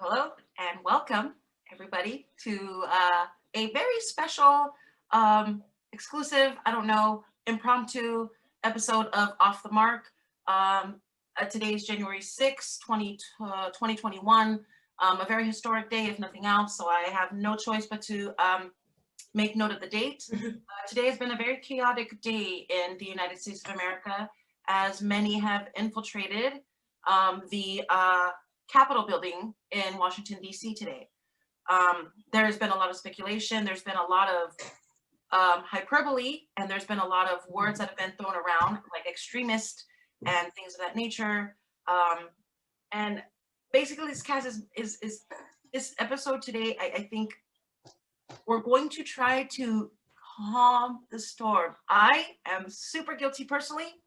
Hello, and welcome everybody to a very special, exclusive, I don't know, impromptu episode of Off the Mark. Today is January 6th, 2021, a very historic day, if nothing else. So I have no choice but to make note of the date. Today has been a very chaotic day in the United States of America, as many have infiltrated the Capitol building in Washington, D.C. today. There's been a lot of speculation, there's been a lot of hyperbole, and there's been a lot of words that have been thrown around, like extremist and things of that nature. And basically, this cast is this episode today. I think we're going to try to calm the storm. I am super guilty personally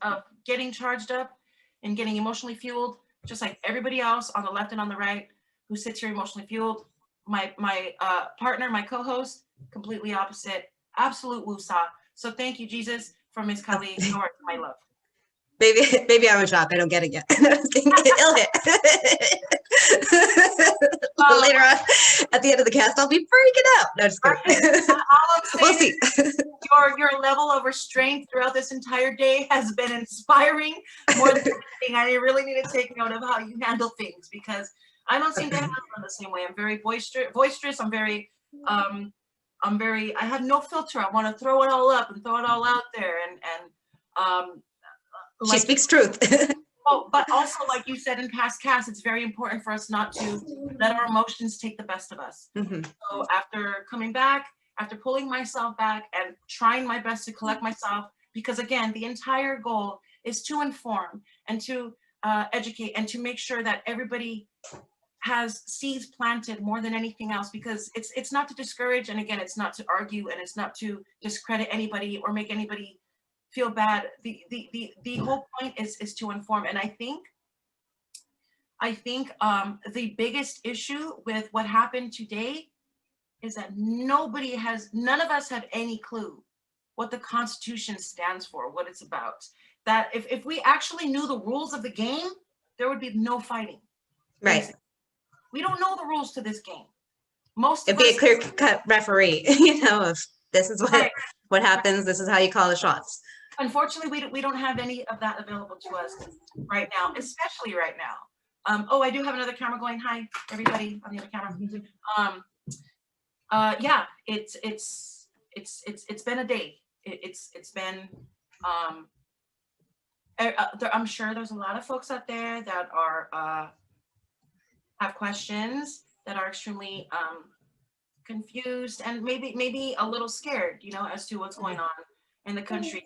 of getting charged up and getting emotionally fueled, just like everybody else on the left and on the right who sits here emotionally fueled. My partner, my co-host, completely opposite, absolute woosah. So thank you, Jesus, for Miss Kali. You are my love. Maybe I'm a shock. I don't get it yet. It'll hit. Later on, at the end of the cast, I'll be freaking out. No, just kidding. We'll see. Your level of restraint throughout this entire day has been inspiring more than anything. I really need to take note of how you handle things, because I don't seem to handle them the same way. I'm very boisterous. I'm very, I have no filter. I want to throw it all up and throw it all out there. She speaks truth. Oh, but also, like you said in past casts, it's very important for us not to let our emotions take the best of us. Mm-hmm. So after coming back, after pulling myself back and trying my best to collect myself, because again, the entire goal is to inform and to educate and to make sure that everybody has seeds planted more than anything else, because it's not to discourage, and again, it's not to argue, and it's not to discredit anybody or make anybody feel bad. The whole point is to inform. And I think the biggest issue with what happened today is that none of us have any clue what the Constitution stands for, what it's about. That if we actually knew the rules of the game, there would be no fighting. Right. Basically. We don't know the rules to this game. It'd be a clear-cut referee, of this is what happens, this is how you call the shots. Unfortunately, we don't have any of that available to us right now, especially right now. Oh, I do have another camera going. Hi, everybody on the other camera. Yeah, it's been a day. It's been. I'm sure there's a lot of folks out there that are have questions, that are extremely confused, and maybe a little scared, as to what's going on in the country.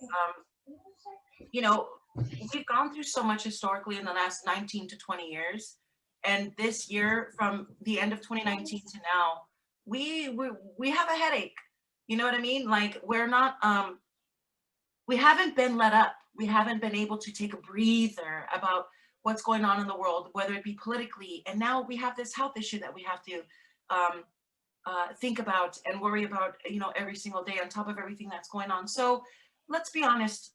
We've gone through so much historically in the last 19 to 20 years, and this year, from the end of 2019 to now, we have a headache. You know what I mean? Like, we're not we haven't been let up. We haven't been able to take a breather about what's going on in the world, whether it be politically, and now we have this health issue that we have to think about and worry about, every single day, on top of everything that's going on. So let's be honest,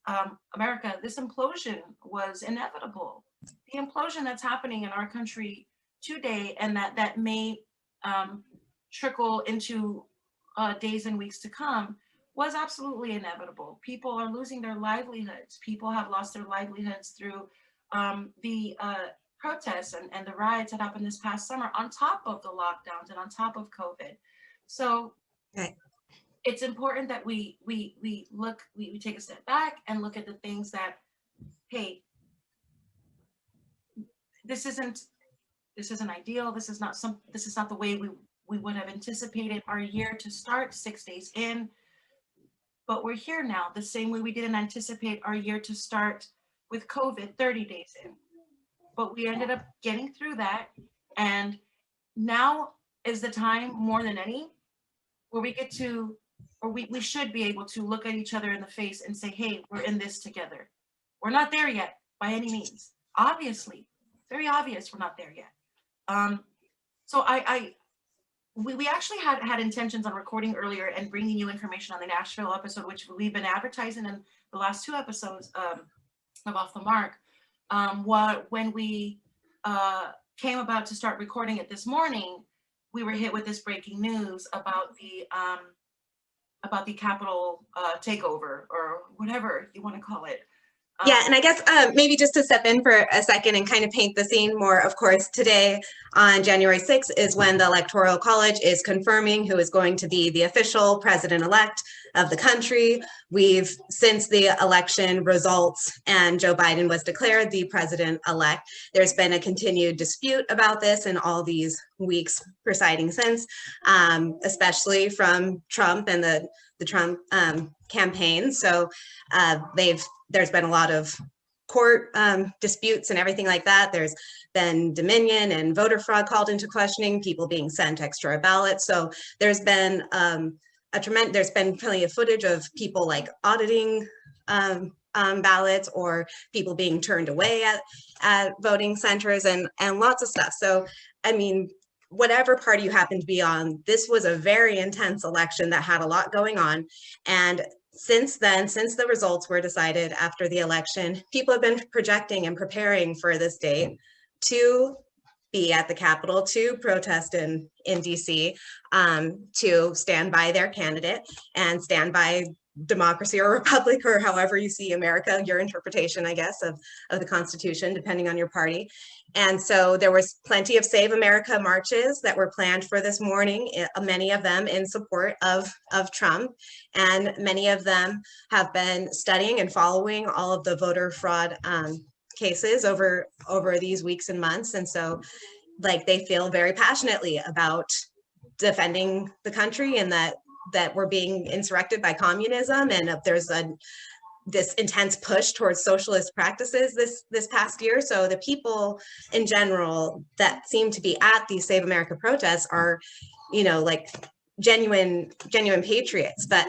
America, this implosion was inevitable. The implosion that's happening in our country today, and that may trickle into days and weeks to come, was absolutely inevitable. People are losing their livelihoods. People have lost their livelihoods through the protests and the riots that happened this past summer, on top of the lockdowns and on top of COVID. So it's important that we take a step back and look at the things that, hey, this isn't ideal. This is not the way we would have anticipated our year to start 6 days in, but we're here now, the same way we didn't anticipate our year to start with COVID 30 days in. But we ended up getting through that, and now is the time more than any where we get to, or we should be able to look at each other in the face and say, hey, we're in this together. We're not there yet by any means. Obviously, very obvious we're not there yet. So we actually had intentions on recording earlier and bringing you information on the Nashville episode, which we've been advertising in the last 2 episodes of Off the Mark. When we came about to start recording it this morning, we were hit with this breaking news about the Capitol takeover, or whatever you want to call it. Yeah, and I guess maybe just to step in for a second and kind of paint the scene more, of course, today on January 6th is when the Electoral College is confirming who is going to be the official president-elect of the country. We've, since the election results and Joe Biden was declared the president-elect, there's been a continued dispute about this in all these weeks preceding since, especially from Trump and the Trump campaign. So there's been a lot of court disputes and everything like that. There's been Dominion and voter fraud called into questioning, people being sent extra ballots. So there's been there's been plenty of footage of people like auditing ballots, or people being turned away at voting centers, and lots of stuff. So, I mean, whatever party you happen to be on, this was a very intense election that had a lot going on. And since then, since the results were decided after the election, people have been projecting and preparing for this date to be at the Capitol, to protest in DC, to stand by their candidate and stand by democracy or republic, or however you see America, your interpretation, I guess, of the Constitution, depending on your party. And so there was plenty of Save America marches that were planned for this morning, many of them in support of Trump. And many of them have been studying and following all of the voter fraud cases over these weeks and months. And so, like, they feel very passionately about defending the country, and that we're being insurrected by communism, and there's this intense push towards socialist practices this past year. So the people in general that seem to be at these Save America protests are, like genuine patriots. But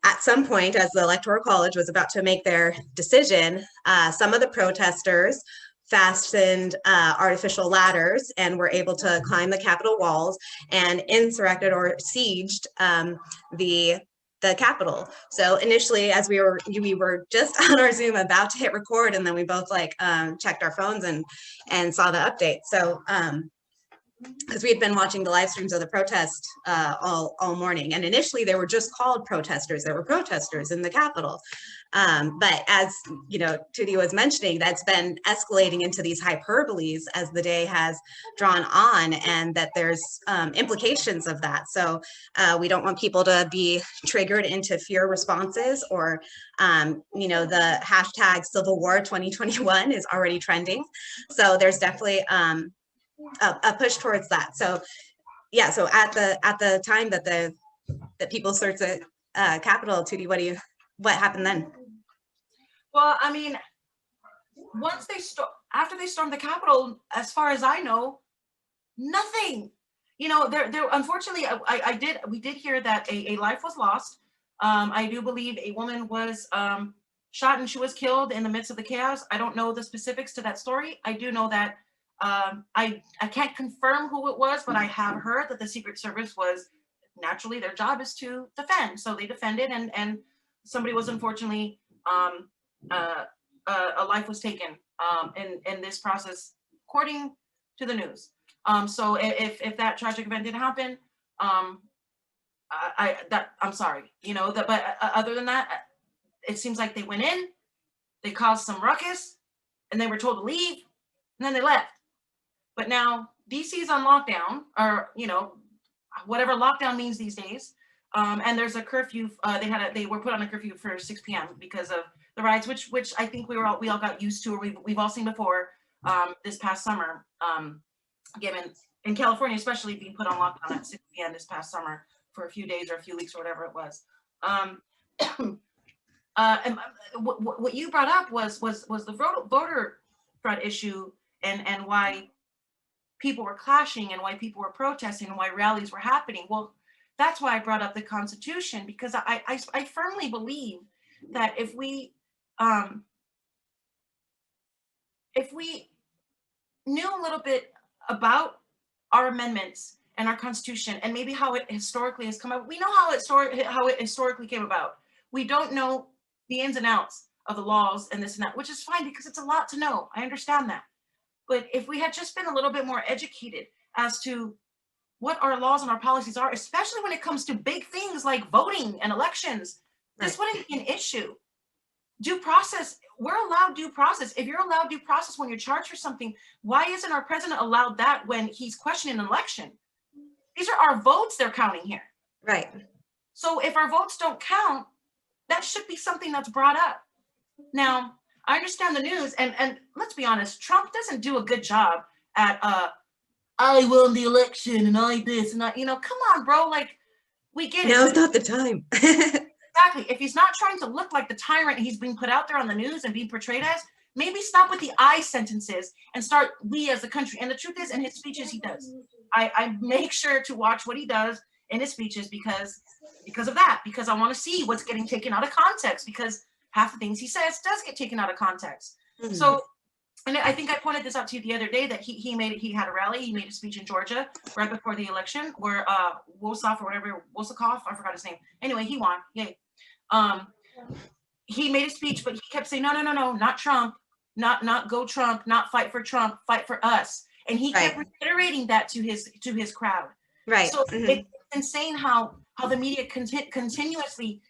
at some point, as the Electoral College was about to make their decision, some of the protesters fastened artificial ladders and were able to climb the Capitol walls and insurrected or sieged the Capitol. So initially, as we were just on our Zoom about to hit record, and then we both checked our phones and saw the update. So because we had been watching the live streams of the protest all morning, and initially they were just called protesters. There were protesters in the Capitol. But as Tootie was mentioning, that's been escalating into these hyperboles as the day has drawn on, and that there's implications of that. So we don't want people to be triggered into fear responses, or the hashtag Civil War 2021 is already trending. So there's definitely a push towards that. So yeah, so at the time that people searched the Capitol, Tootie, what happened then? Well, I mean, after they stormed the Capitol, as far as I know, nothing. There unfortunately, we did hear that a life was lost. I do believe a woman was shot and she was killed in the midst of the chaos. I don't know the specifics to that story. I do know that I can't confirm who it was, but I have heard that the Secret Service was, naturally, their job is to defend. So they defended, and somebody was unfortunately, a life was taken in this process, according to the news. So if that tragic event didn't happen, I'm sorry, but other than that, it seems like they went in, they caused some ruckus, and they were told to leave, and then they left. But now DC's on lockdown, or whatever lockdown means these days, and there's a curfew. They were put on a curfew for 6 p.m. because of the riots, which I think we all got used to, or we've all seen before this past summer. Given in California, especially, being put on lockdown at 6 p.m. this past summer for a few days or a few weeks or whatever it was. And what you brought up was the voter fraud issue, and why people were clashing, and why people were protesting, and why rallies were happening. Well, that's why I brought up the Constitution, because I firmly believe that if we knew a little bit about our amendments and our Constitution, and maybe how it historically has come up. We know how it historically came about. We don't know the ins and outs of the laws and this and that, which is fine, because it's a lot to know. I understand that. But if we had just been a little bit more educated as to what our laws and our policies are, especially when it comes to big things like voting and elections, this Right. wouldn't be an issue. Due process, we're allowed due process. If you're allowed due process when you're charged for something, why isn't our president allowed that when he's questioning an election? These are our votes they're counting here. Right. So if our votes don't count, that should be something that's brought up. Now, I understand the news, and let's be honest, Trump doesn't do a good job at I won the election and I this and I, come on, bro. Like, we get it. Now's not the time. Exactly. If he's not trying to look like the tyrant he's being put out there on the news and being portrayed as, maybe stop with the I sentences and start we as a country. And the truth is, in his speeches, he does. I make sure to watch what he does in his speeches because of that, because I want to see what's getting taken out of context, because half the things he says does get taken out of context. Mhm. So, and I think I pointed this out to you the other day that he had a rally, he made a speech in Georgia right before the election where Wosoff or whatever, Wosakoff, I forgot his name. Anyway, he won. Yay. He made a speech, but he kept saying, no, not Trump, not go Trump, not fight for Trump, fight for us. And he kept Right. reiterating that to his crowd. Right. So Mhm. it's insane how the media continuously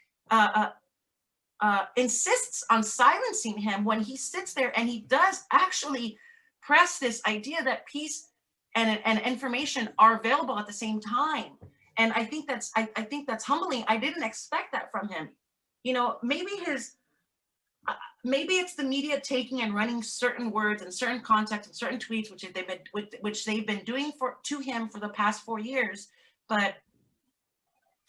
insists on silencing him when he sits there and he does actually press this idea that peace and information are available at the same time. And I think that's I think that's humbling. I didn't expect that from him. Maybe maybe it's the media taking and running certain words and certain context and certain tweets, which they've been doing to him for the past 4 years. But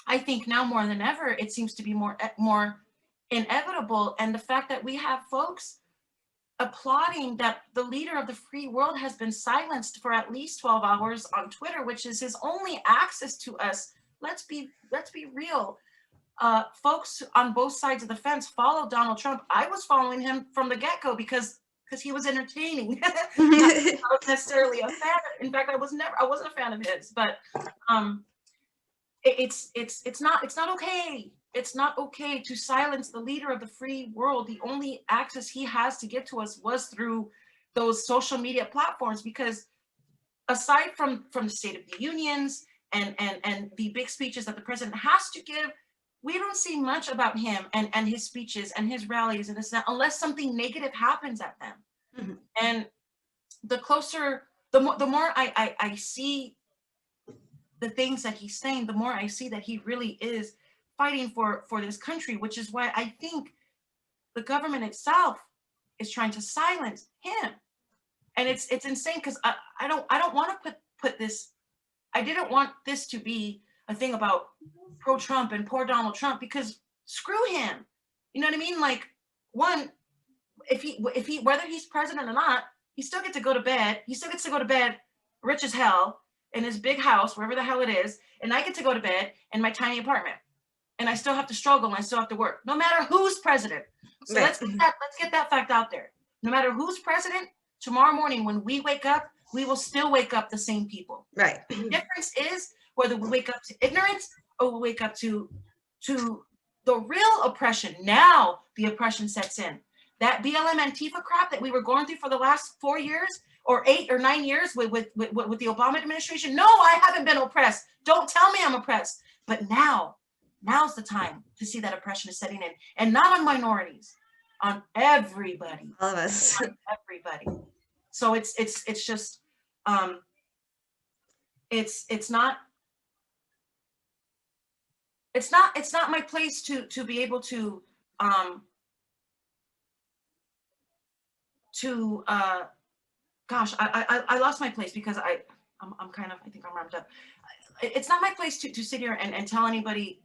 I think now more than ever, it seems to be more inevitable. And the fact that we have folks applauding that the leader of the free world has been silenced for at least 12 hours on Twitter, which is his only access to us. Let's be real. Folks on both sides of the fence follow Donald Trump. I was following him from the get-go because he was entertaining. Not necessarily a fan. In fact, I wasn't a fan of his, but it's not okay. It's not okay to silence the leader of the free world. The only access he has to get to us was through those social media platforms, because aside from the State of the Unions and the big speeches that the president has to give, we don't see much about him and his speeches and his rallies and this, unless something negative happens at them. Mhm. And the more I see the things that he's saying, the more I see that he really is fighting for this country, which is why I think the government itself is trying to silence him. And it's insane, because I don't want to put this. I didn't want this to be a thing about pro-Trump and poor Donald Trump, because screw him. You know what I mean? Like, one, if he whether he's president or not, he still gets to go to bed. He still gets to go to bed rich as hell in his big house, wherever the hell it is, and I get to go to bed in my tiny apartment. And I still have to struggle and I still have to work, no matter who's president. So Right. let's get that fact out there. No matter who's president, tomorrow morning when we wake up, we will still wake up the same people. Right. The difference is whether we wake up to ignorance or we wake up to the real oppression. Now the oppression sets in. That BLM Antifa crap that we were going through for the last 4 years or 8 or 9 years with the Obama administration. No, I haven't been oppressed. Don't tell me I'm oppressed. But now's the time to see that oppression is setting in, and not on minorities, on everybody. All of us. On everybody. So it's just it's not my place to be able to gosh, I lost my place because I'm kind of, I think I'm ramped up. It's not my place to sit here and tell anybody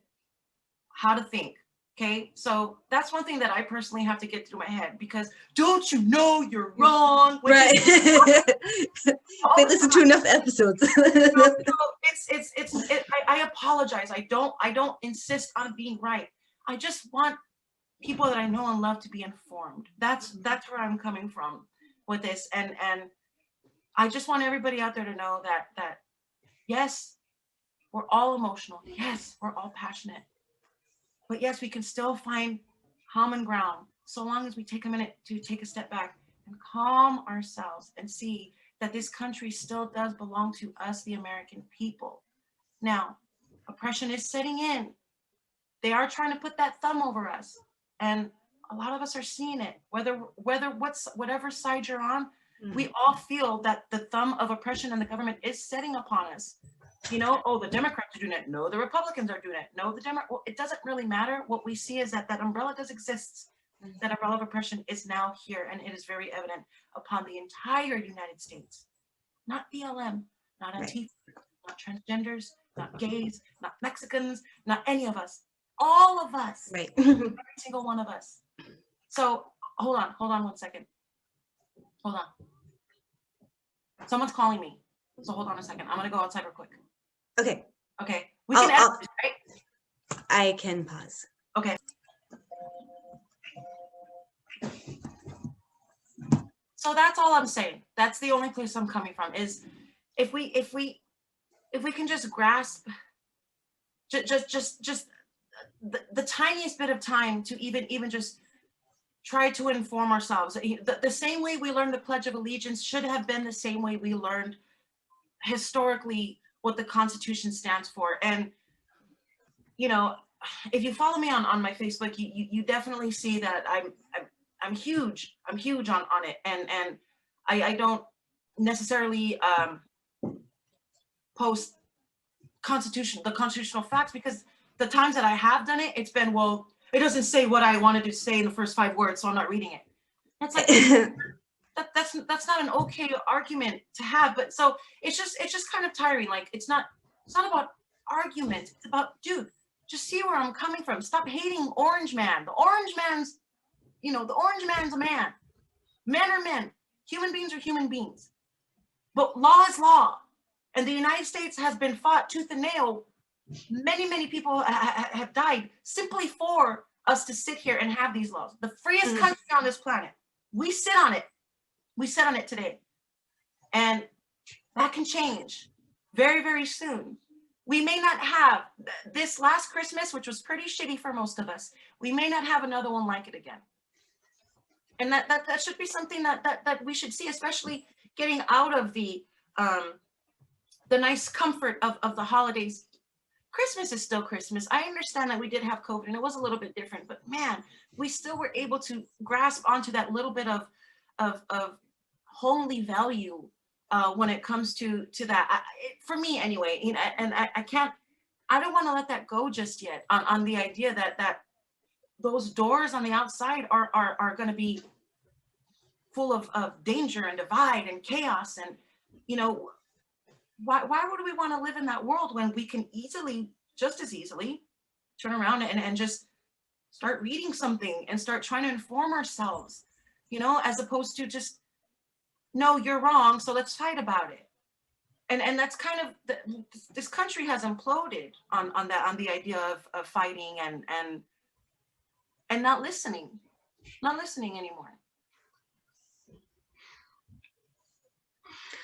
how to think. Okay, so that's one thing that I personally have to get through my head, because don't you know you're wrong? Which Right. is all They the listen time. to enough episodes. I apologize. I don't insist on being right. I just want people that I know and love to be informed. That's where I'm coming from with this, and I just want everybody out there to know that yes, we're all emotional. Yes, we're all passionate. But yes, we can still find common ground so long as we take a minute to take a step back and calm ourselves and see that this country still does belong to us, the American people. Now, oppression is setting in. They are trying to put that thumb over us, and a lot of us are seeing it. Whatever side you're on, we all feel that the thumb of oppression and the government is setting upon us. You know, oh, the Democrats are doing it. No, the Republicans are doing it. No, well, it doesn't really matter. What we see is that that umbrella does exist. That umbrella of oppression is now here, and it is very evident upon the entire United States. Not BLM, not Antifa, not transgenders, not gays, not Mexicans, not any of us. All of us. Right. Every single one of us. So hold on 1 second. Hold on. Someone's calling me. So hold on a second. I'm gonna go outside real quick. Okay. Okay. We can edit this, right? I can pause. Okay. So that's all I'm saying. That's the only place I'm coming from is if we can just grasp just the tiniest bit of time to even just try to inform ourselves. The same way we learned the Pledge of Allegiance should have been the same way we learned historically what the Constitution stands for. And, you know, if you follow me on my Facebook, you definitely see that I'm huge on it. And I don't necessarily post the constitutional facts, because the times that I have done it, it's been, well, it doesn't say what I wanted to say in the first 5 words, so I'm not reading it. It's like that's not an okay argument to have. But so it's just kind of tiring. Like it's not about argument. It's about, dude, just see where I'm coming from. Stop hating Orange Man. The Orange Man's, the Orange Man's a man. Men are men. Human beings are human beings. But law is law. And the United States has been fought tooth and nail. Many people have died simply for us to sit here and have these laws. The freest country on this planet. We sit on it. We sit on it today. And that can change very, very soon. We may not have this last Christmas, which was pretty shitty for most of us. We may not have another one like it again. And that should be something that we should see, especially getting out of the nice comfort of the holidays. Christmas is still Christmas. I understand that we did have COVID and it was a little bit different, but man, we still were able to grasp onto that little bit of homely value when it comes to that. For me anyway, and I don't want to let that go just yet on the idea that those doors on the outside are going to be full of danger and divide and chaos. And, why would we want to live in that world when we can just as easily turn around and just start reading something and start trying to inform ourselves, as opposed to just, no, you're wrong, so let's fight about it. And that's kind of, this country has imploded on the idea of fighting and not listening anymore.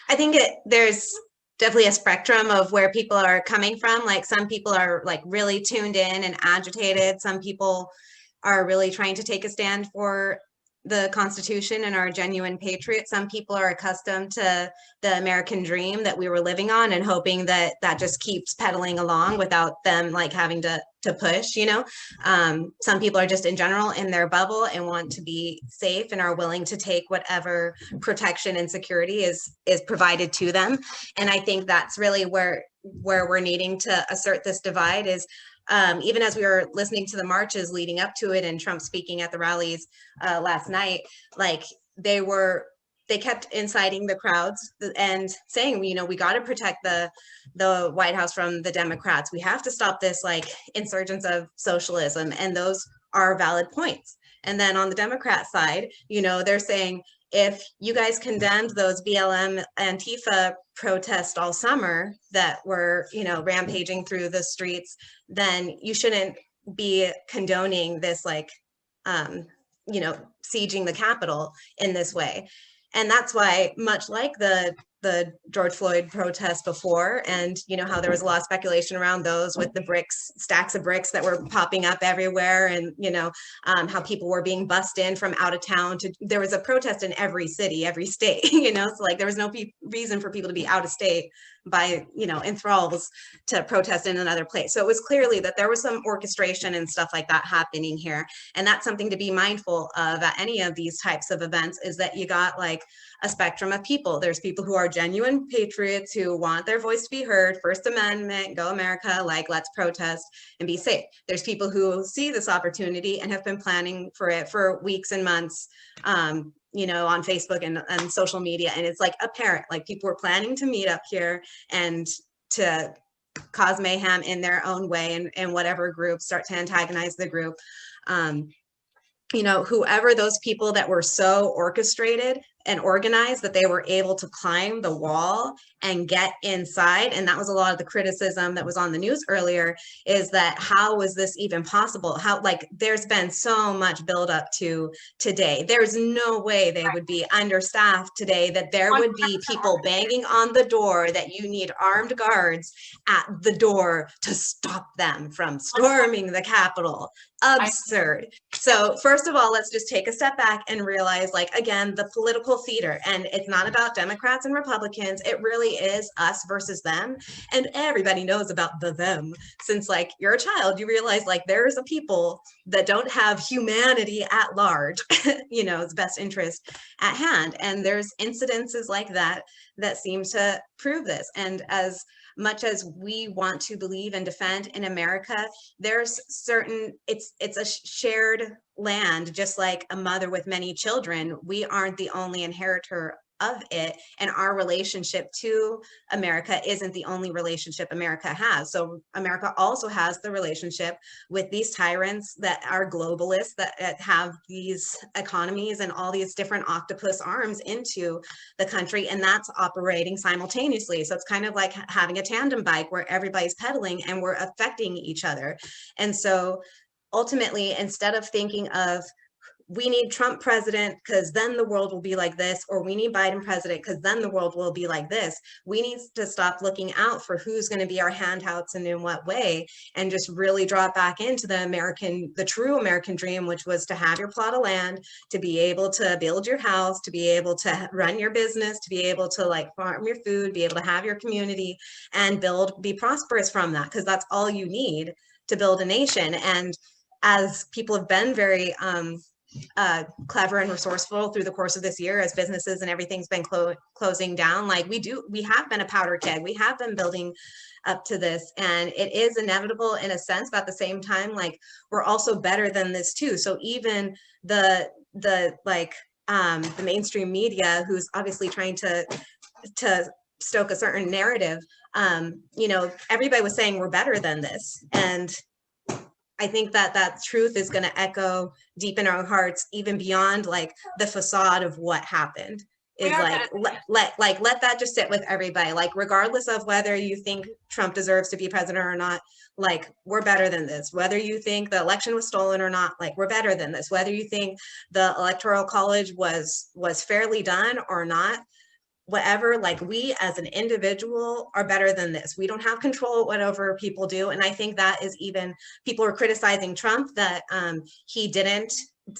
I think there's definitely a spectrum of where people are coming from. Like some people are like really tuned in and agitated. Some people are really trying to take a stand for the Constitution and are genuine patriots. Some people are accustomed to the American dream that we were living on and hoping that just keeps pedaling along without them like having to push, Some people are just in general in their bubble and want to be safe and are willing to take whatever protection and security is provided to them. And I think that's really where we're needing to assert this divide is even as we were listening to the marches leading up to it and Trump speaking at the rallies last night, like they kept inciting the crowds and saying, we got to protect the White House from the Democrats. We have to stop this like insurgence of socialism. And those are valid points. And then on the Democrat side, they're saying, if you guys condemned those BLM Antifa protests all summer that were, rampaging through the streets, then you shouldn't be condoning this, like, sieging the Capitol in this way. And that's why, much like the the George Floyd protest before, and you know how there was a lot of speculation around those with the bricks, stacks of bricks that were popping up everywhere, and you know how people were being bussed in from out of town to. There was a protest in every city, every state, you know, so like there was no reason for people to be out of state by, you know, enthralls to protest in another place. So it was clearly that there was some orchestration and stuff like that happening here, and that's something to be mindful of at any of these types of events, is that you got like a spectrum of people. There's people who are genuine patriots who want their voice to be heard, First Amendment, go America, like let's protest and be safe. There's people who see this opportunity and have been planning for it for weeks and months, you know, on Facebook and social media. And it's like apparent, like people were planning to meet up here and to cause mayhem in their own way, and whatever group start to antagonize the group. You know, whoever those people that were so orchestrated and organized that they were able to climb the wall and get inside. And that was a lot of the criticism that was on the news earlier, is that how was this even possible? How, like, there's been so much buildup to today. There's no way they would be understaffed today, that there would be people banging on the door, that you need armed guards at the door to stop them from storming the Capitol. Absurd. So first of all, let's just take a step back and realize, like, again, the political theater, and it's not about Democrats and Republicans. It really is us versus them. And everybody knows about the them. Since like you're a child, you realize like there's a people that don't have humanity at large, you know, it's best interest at hand. And there's incidences like that that seem to prove this. And as much as we want to believe and defend in America, there's certain, it's a shared land, just like a mother with many children. We aren't the only inheritor of it, and our relationship to America isn't the only relationship America has. So America also has the relationship with these tyrants that are globalists, that have these economies and all these different octopus arms into the country, and that's operating simultaneously. So it's kind of like having a tandem bike where everybody's pedaling and we're affecting each other. And so ultimately, instead of thinking of, we need Trump president because then the world will be like this, or we need Biden president because then the world will be like this, we need to stop looking out for who's going to be our handouts and in what way, and just really drop back into the true American dream, which was to have your plot of land, to be able to build your house, to be able to run your business, to be able to like farm your food, be able to have your community and be prosperous from that, because that's all you need to build a nation. And as people have been very clever and resourceful through the course of this year, as businesses and everything's been closing down, like we have been a powder keg, we have been building up to this, and it is inevitable in a sense, but at the same time, like we're also better than this too. So even the mainstream media, who's obviously trying to stoke a certain narrative, you know, everybody was saying we're better than this, and I think that truth is going to echo deep in our hearts, even beyond like the facade of what happened. Is like let that just sit with everybody. Like regardless of whether you think Trump deserves to be president or not, like we're better than this. Whether you think the election was stolen or not, like we're better than this. Whether you think the Electoral College was fairly done or not, whatever, like we as an individual are better than this. We don't have control whatever people do. And I think that is, even people are criticizing Trump that he didn't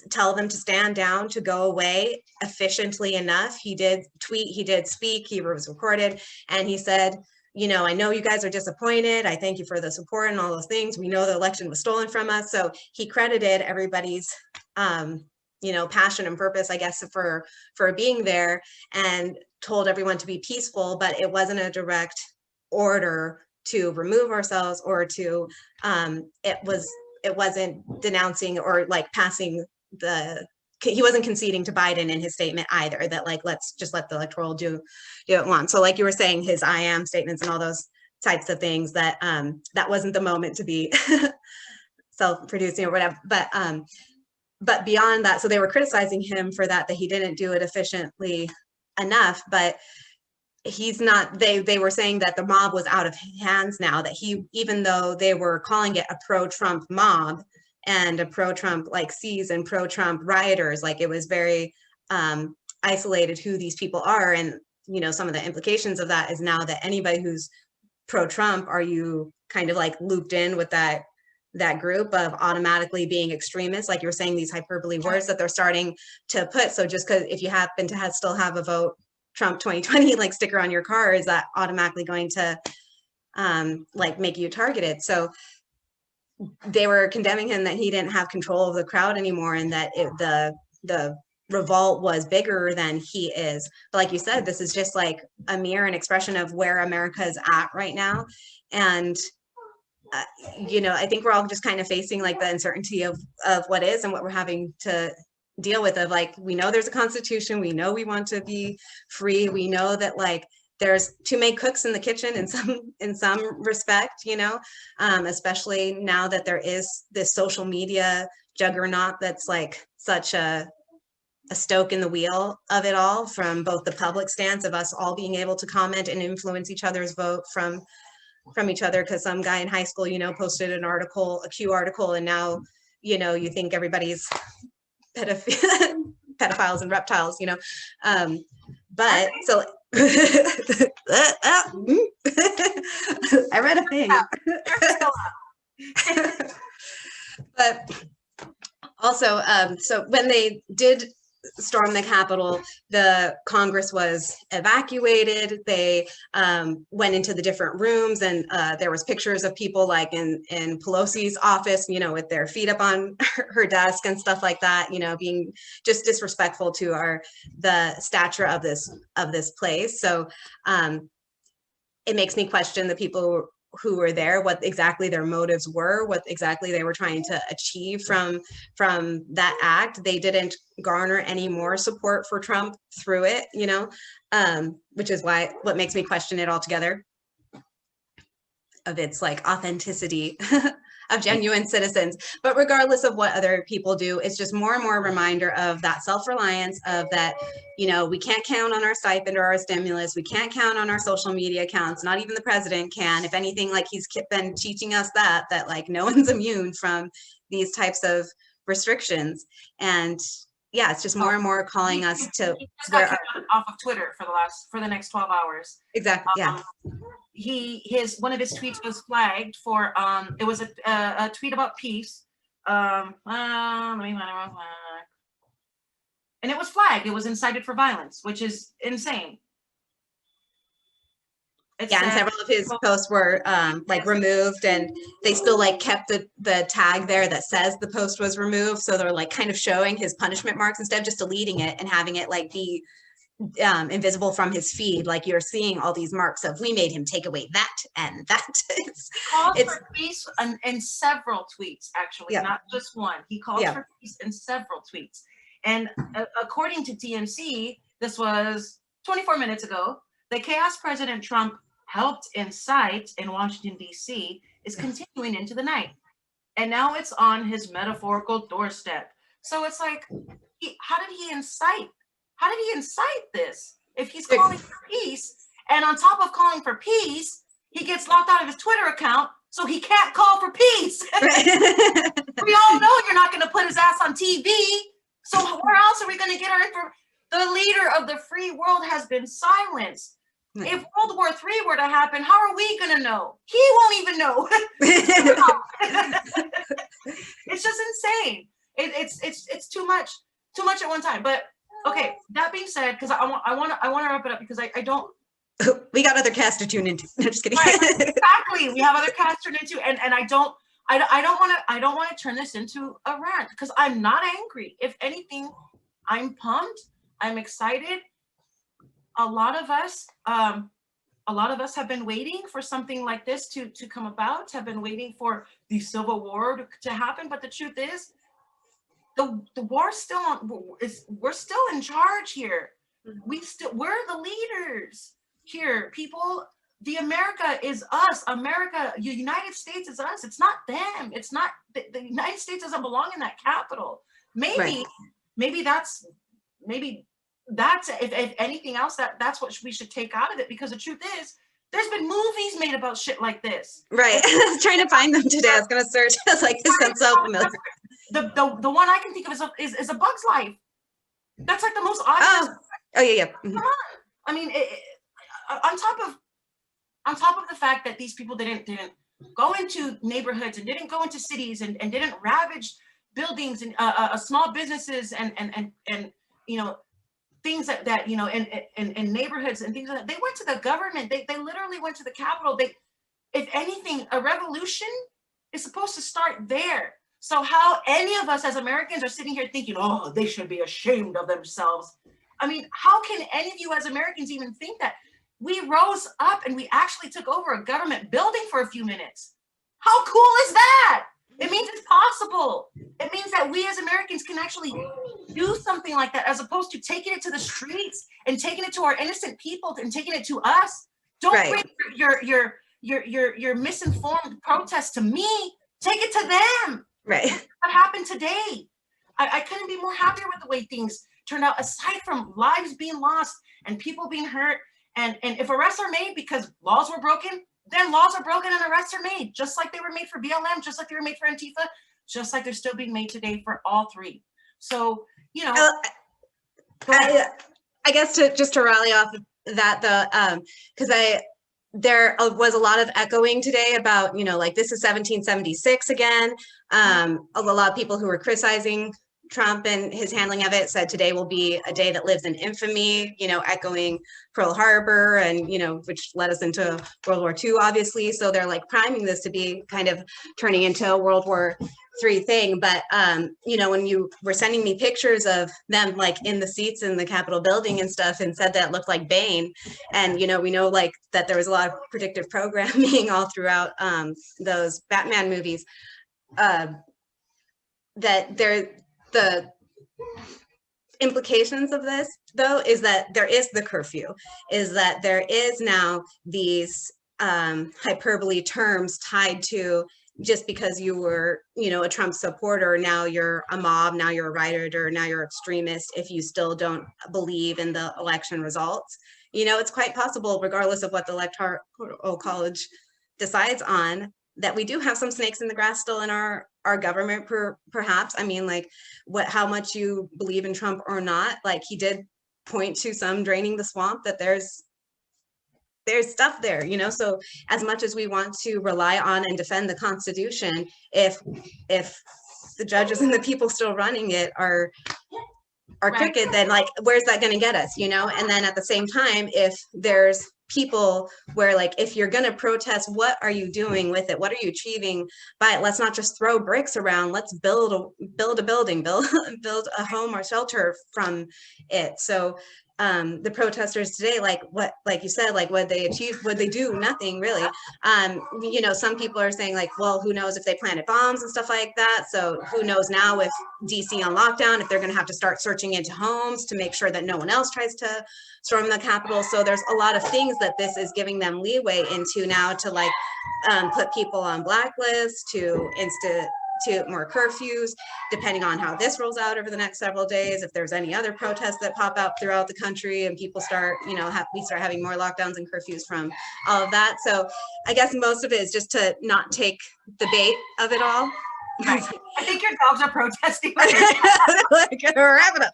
tell them to stand down, to go away efficiently enough. He did tweet, he did speak, he was recorded, and he said, you know, I know you guys are disappointed. I thank you for the support and all those things. We know the election was stolen from us. So he credited everybody's you know, passion and purpose, I guess, for being there, and told everyone to be peaceful, but it wasn't a direct order to remove ourselves or to, it wasn't denouncing or like passing he wasn't conceding to Biden in his statement either, that like, let's just let the electoral do it once. So like you were saying, his I am statements and all those types of things, that that wasn't the moment to be self-producing or whatever. But beyond that, so they were criticizing him for that he didn't do it efficiently enough, but he's not, they were saying that the mob was out of hands now, that he, even though they were calling it a pro-Trump mob and a pro-Trump like seize and pro-Trump rioters, like it was very isolated who these people are. And you know, some of the implications of that is now that anybody who's pro-Trump, are you kind of like looped in with that group of automatically being extremists, like you were saying, these hyperbole words that they're starting to put. So just because if you happen to still have a vote Trump 2020 like sticker on your car, is that automatically going to like make you targeted? So they were condemning him that he didn't have control of the crowd anymore, and that the revolt was bigger than he is. But like you said, this is just like a mirror and expression of where America is at right now. And you know, I think we're all just kind of facing like the uncertainty of what is and what we're having to deal with. Of like, we know there's a constitution, we know we want to be free, we know that like there's too many cooks in the kitchen in some respect, you know, especially now that there is this social media juggernaut that's like such a stoke in the wheel of it all, from both the public stance of us all being able to comment and influence each other's vote from each other, because some guy in high school, you know, posted an article, a Q article, and now, you know, you think everybody's pedophiles and reptiles, you know. But so I read a thing. But also, so when they did storm the Capitol, the Congress was evacuated. They went into the different rooms, and there was pictures of people like in Pelosi's office, you know, with their feet up on her desk and stuff like that, you know, being just disrespectful to the stature of this place. So it makes me question the people who were there, what exactly their motives were, what exactly they were trying to achieve from that act. They didn't garner any more support for Trump through it, you know, which is what makes me question it altogether, of its like authenticity of genuine citizens. But regardless of what other people do, it's just more and more a reminder of that self-reliance, of that, you know, we can't count on our stipend or our stimulus. We can't count on our social media accounts. Not even the president can. If anything, like he's been teaching us that like no one's immune from these types of restrictions. And yeah, it's just more and more calling us to he just got kicked off of Twitter for the next 12 hours. Exactly. Yeah. One of his tweets was flagged for it was a tweet about peace. And it was flagged. It was incited for violence, which is insane. And several of his posts were like removed, and they still like kept the tag there that says the post was removed. So they're like kind of showing his punishment marks instead of just deleting it and having it like be invisible from his feed. Like you're seeing all these marks of, we made him take away that and that. Called for peace in several tweets, actually, not just one. He called for peace in several tweets. And according to DNC, this was 24 minutes ago, the chaos President Trump helped incite in Washington, D.C. is continuing into the night. And now it's on his metaphorical doorstep. So it's like, how did he incite? How did he incite this? If he's calling for peace, and on top of calling for peace, he gets locked out of his Twitter account, so he can't call for peace. We all know you're not going to put his ass on TV. So where else are we going to get our information? The leader of the free world has been silenced. If World War III were to happen, how are we going to know? He won't even know. It's just insane. It's too much at one time. But okay, that being said, because I want to wrap it up, because I don't. We got other casts to tune into. No, just kidding. Right, exactly. We have other casts to tune into, and I don't want to turn this into a rant, because I'm not angry. If anything, I'm pumped. I'm excited. A lot of us have been waiting for something like this to come about. Have been waiting for the Civil War to happen. But the truth is, the war's still on. We're still in charge here. We're the leaders here. People, the America is us. America, the United States is us. It's not them. It's not the United States doesn't belong in that capital. Maybe that's if anything else, that's what we should take out of it, because the truth is, there's been movies made about shit like this. Right. I was trying to find them today. I was gonna search. I was like, this sounds so familiar. The one I can think of is A Bug's Life. That's like the most obvious. Oh yeah. Come on. I mean, on top of the fact that these people didn't go into neighborhoods and didn't go into cities and didn't ravage buildings and small businesses and you know things that you know in neighborhoods and things like that. They went to the government. They literally went to the Capitol. They, if anything, a revolution is supposed to start there. So how any of us as Americans are sitting here thinking, oh, they should be ashamed of themselves. I mean, how can any of you as Americans even think that? We rose up and we actually took over a government building for a few minutes. How cool is that? It means it's possible. It means that we as Americans can actually do something like that, as opposed to taking it to the streets and taking it to our innocent people and taking it to us. Don't Right. bring your misinformed protest to me. Take it to them. Right. What happened today? I couldn't be more happier with the way things turned out, aside from lives being lost and people being hurt. And if arrests are made because laws were broken, then laws are broken and arrests are made, just like they were made for BLM, just like they were made for Antifa, just like they're still being made today for all three. So, you know, I guess just to rally off of that, though, because there was a lot of echoing today about, you know, like this is 1776 again. A lot of people who were criticizing Trump and his handling of it said today will be a day that lives in infamy, you know, echoing Pearl Harbor and, you know, which led us into World War II, obviously. So they're like priming this to be kind of turning into a World War III thing. But, you know, when you were sending me pictures of them like in the seats in the Capitol building and stuff and said that looked like Bane. And, you know, we know like that there was a lot of predictive programming all throughout those Batman movies, that the implications of this, though, is that there is the curfew, is that there is now these hyperbole terms tied to just because you were, you know, a Trump supporter, now you're a mob, now you're a rioter, now you're extremist if you still don't believe in the election results. You know, it's quite possible, regardless of what the Electoral College decides on, that we do have some snakes in the grass still in our government, perhaps. I mean, like, how much you believe in Trump or not, like he did point to some draining the swamp, that there's stuff there, you know. So as much as we want to rely on and defend the Constitution, if the judges and the people still running it are crooked, then like, where's that going to get us, you know? And then at the same time, if there's people where like, if you're going to protest, what are you doing with it? What are you achieving by it? Let's not just throw bricks around. Let's build a building, build a home or shelter from it. So the protesters today, like you said, like what they achieve, what they do, nothing really. You know, some people are saying like, well, who knows if they planted bombs and stuff like that. So who knows now with DC on lockdown, if they're going to have to start searching into homes to make sure that no one else tries to storm the Capitol. So there's a lot of things that this is giving them leeway into now, to like put people on blacklists, to more curfews, depending on how this rolls out over the next several days. If there's any other protests that pop up throughout the country and people start, you know, we start having more lockdowns and curfews from all of that. So I guess most of it is just to not take the bait of it all. Right. I think your dogs are protesting. Like, wrap it up.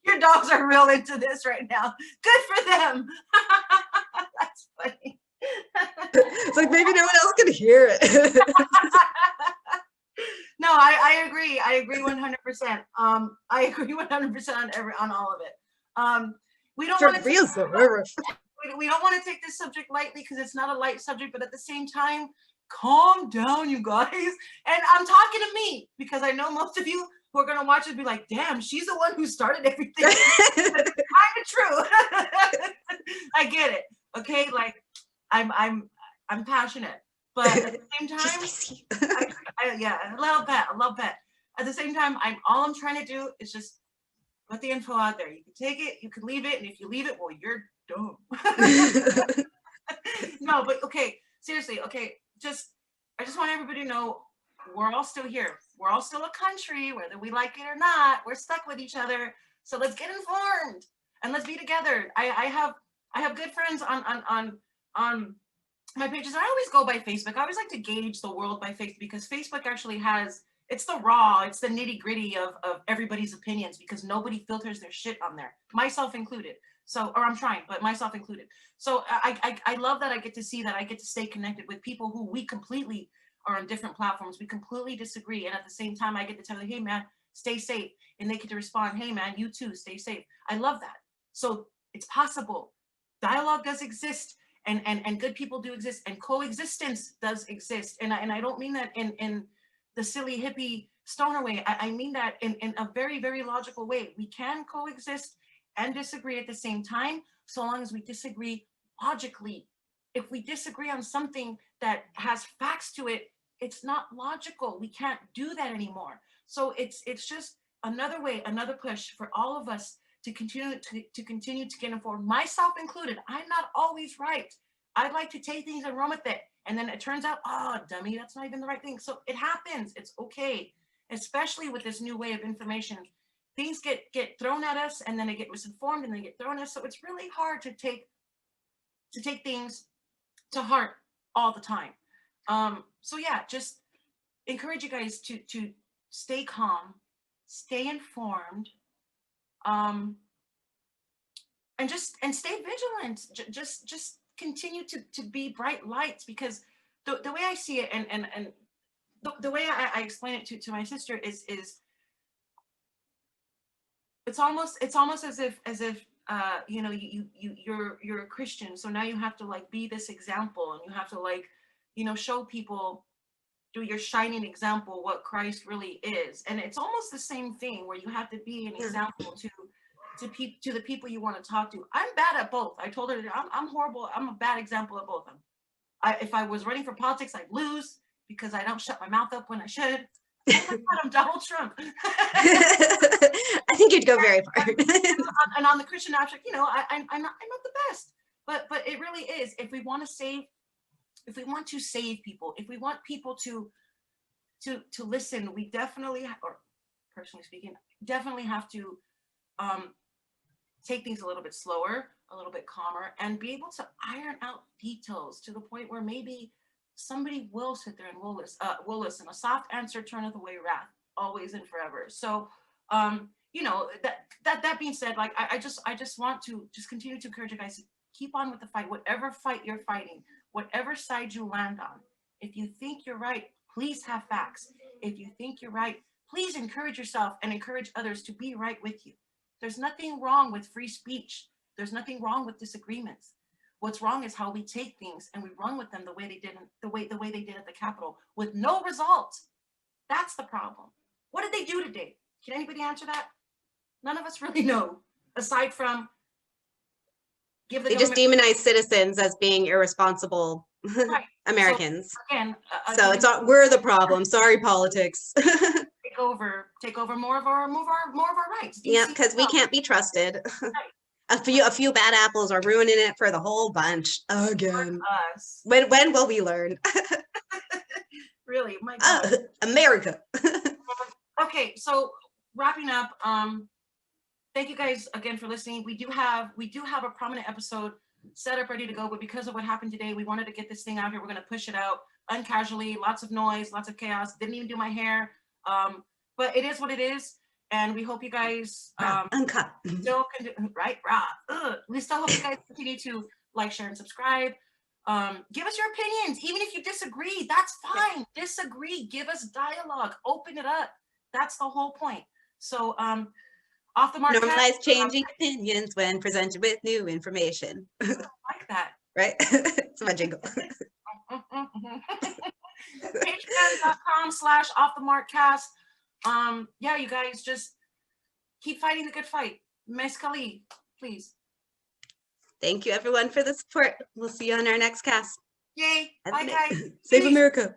Your dogs are real into this right now. Good for them. That's funny. It's like, maybe no one else can hear it. No, I agree. I agree 100%. I agree 100% on all of it. We don't want to take this subject lightly, because it's not a light subject, but at the same time, calm down, you guys. And I'm talking to me, because I know most of you who are going to watch it be like, damn, she's the one who started everything. It's kind of true. I get it. Okay. Like, I'm passionate, but at the same time, yeah, a little bit. At the same time, all I'm trying to do is just put the info out there. You can take it, you can leave it, and if you leave it, well, you're dumb. No, but okay, seriously, okay, I just want everybody to know we're all still here. We're all still a country, whether we like it or not. We're stuck with each other. So let's get informed and let's be together. I have good friends on my pages. I always go by Facebook. I always like to gauge the world by Facebook, because Facebook actually has it's the raw, it's the nitty gritty of everybody's opinions, because nobody filters their shit on there, myself included. So, or I'm trying, but myself included. So I love that I get to see that I get to stay connected with people who we completely are on different platforms. We completely disagree. And at the same time, I get to tell you, hey man, stay safe. And they get to respond, hey man, you too, stay safe. I love that. So it's possible. Dialogue does exist, and good people do exist, and coexistence does exist. And I don't mean that in the silly hippie stoner way. I mean that in a very, very logical way. We can coexist and disagree at the same time, so long as we disagree logically. If we disagree on something that has facts to it, it's not logical. We can't do that anymore. So it's just another way, another push for all of us to continue to get informed, myself included. I'm not always right. I'd like to take things and run with it, and then it turns out, oh dummy, that's not even the right thing. So it happens. It's okay, especially with this new way of information. Things get thrown at us, and then they get misinformed, and they get thrown at us. So it's really hard to take things to heart all the time. So yeah, just encourage you guys to stay calm, stay informed, and stay vigilant. Just continue to be bright lights, because the way I see it, and the way I explain it to my sister is it's almost as if you know, you're a Christian, so now you have to like be this example, and you have to like, you know, show people through your shining example what Christ really is. And it's almost the same thing, where you have to be an example to the people you want to talk to. I'm bad at both. I told her I'm horrible. I'm a bad example of both of them. If I was running for politics, I'd lose because I don't shut my mouth up when I should. Oh my God, I'm Donald Trump. I think you'd go very far. And on the Christian aspect, you know, I'm not the best, but it really is. If we want to save people, if we want people to listen, we definitely, or personally speaking, definitely have to take things a little bit slower, a little bit calmer, and be able to iron out details to the point where maybe somebody will sit there and will listen. A soft answer turneth away wrath, always and forever. So, you know, that being said, like I just want to just continue to encourage you guys to keep on with the fight, whatever fight you're fighting, whatever side you land on. If you think you're right, please have facts. If you think you're right, please encourage yourself and encourage others to be right with you. There's nothing wrong with free speech. There's nothing wrong with disagreements. What's wrong is how we take things and we run with them the way they did at the Capitol with no result. That's the problem. What did they do today? Can anybody answer that? None of us really know, aside from They just demonize citizens as being irresponsible right. Americans. So, again, so it's all, we're the problem. Sorry, politics. take over more of our rights. Yeah, because we can't be trusted. Right. A few bad apples are ruining it for the whole bunch again. Us. When will we learn? Really, my God. America. Okay, so wrapping up. Thank you guys again for listening. We do have a prominent episode set up, ready to go, but because of what happened today, we wanted to get this thing out here. We're gonna push it out uncasually, lots of noise, lots of chaos. Didn't even do my hair, but it is what it is, and we hope you guys uncut. Still right, raw. We still hope you guys continue to like, share, and subscribe. Give us your opinions, even if you disagree. That's fine. Disagree. Give us dialogue. Open it up. That's the whole point. So, Off the Mark. Normalize changing opinions when presented with new information. I like that. Right? It's my jingle. Patreon.com/offthemarkcast. Yeah, you guys just keep fighting the good fight. Miss Kali, please. Thank you everyone for the support. We'll see you on our next cast. Yay. Bye guys. Save America.